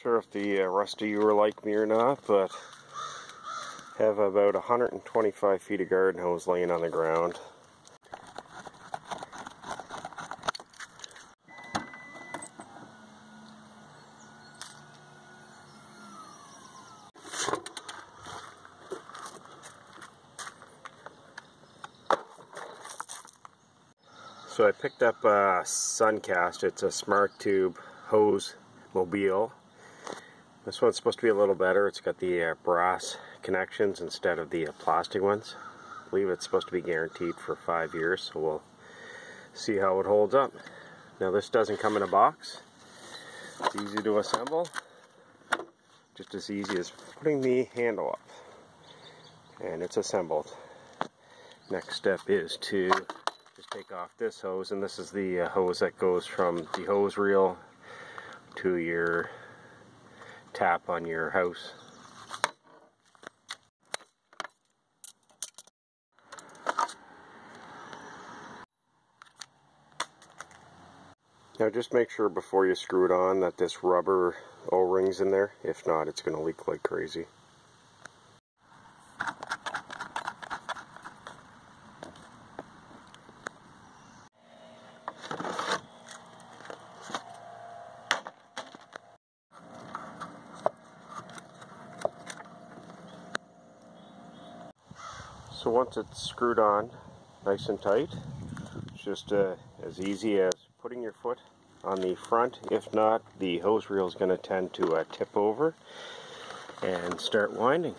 Sure if the rest of you are like me or not, but have about 125 feet of garden hose laying on the ground. So I picked up a Suncast. It's a smart tube Hosemobile. This one's supposed to be a little better. It's got the brass connections instead of the plastic ones. I believe it's supposed to be guaranteed for 5 years, so we'll see how it holds up. Now this doesn't come in a box. It's easy to assemble. Just as easy as putting the handle up. And it's assembled. Next step is to just take off this hose, and this is the hose that goes from the hose reel to your tap on your house. Now just make sure before you screw it on that this rubber O-ring's in there. If not, it's going to leak like crazy. So once it's screwed on nice and tight, it's just as easy as putting your foot on the front. If not, the hose reel is going to tend to tip over and start winding.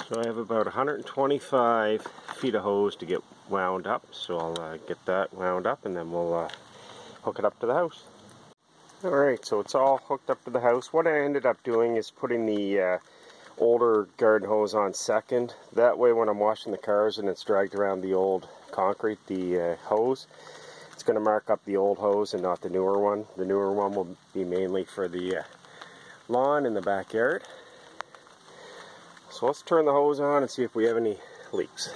So I have about 125 feet of hose to get wound up, so I'll get that wound up and then we'll hook it up to the house. Alright, so it's all hooked up to the house. What I ended up doing is putting the older garden hose on second. That way when I'm washing the cars and it's dragged around the old concrete, the hose, it's going to mark up the old hose and not the newer one. The newer one will be mainly for the lawn in the backyard. So let's turn the hose on and see if we have any leaks.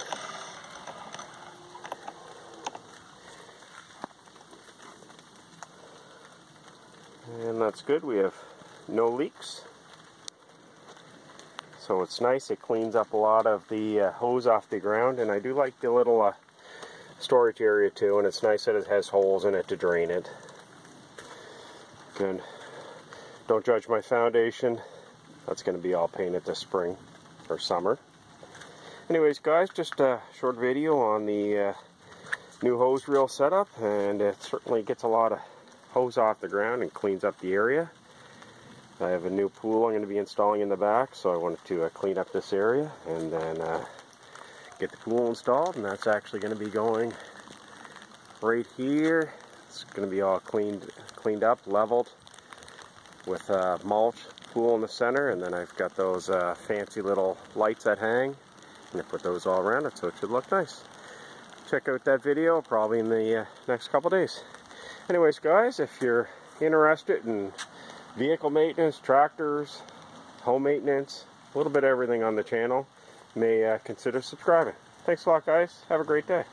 And that's good, we have no leaks. So it's nice, it cleans up a lot of the hose off the ground, and I do like the little storage area too, and it's nice that it has holes in it to drain it. Good. Don't judge my foundation, that's going to be all painted this spring or summer. Anyways guys, just a short video on the new hose reel setup, and it certainly gets a lot of hose off the ground and cleans up the area. I have a new pool I'm going to be installing in the back, so I wanted to clean up this area and then get the pool installed, and that's actually going to be going right here. It's going to be all cleaned up, leveled with mulch, pool in the center, and then I've got those fancy little lights that hang. I'm going to put those all around it so it should look nice. Check out that video probably in the next couple days. Anyways guys, if you're interested in vehicle maintenance, tractors, home maintenance, a little bit of everything on the channel, you may consider subscribing. Thanks a lot guys, have a great day.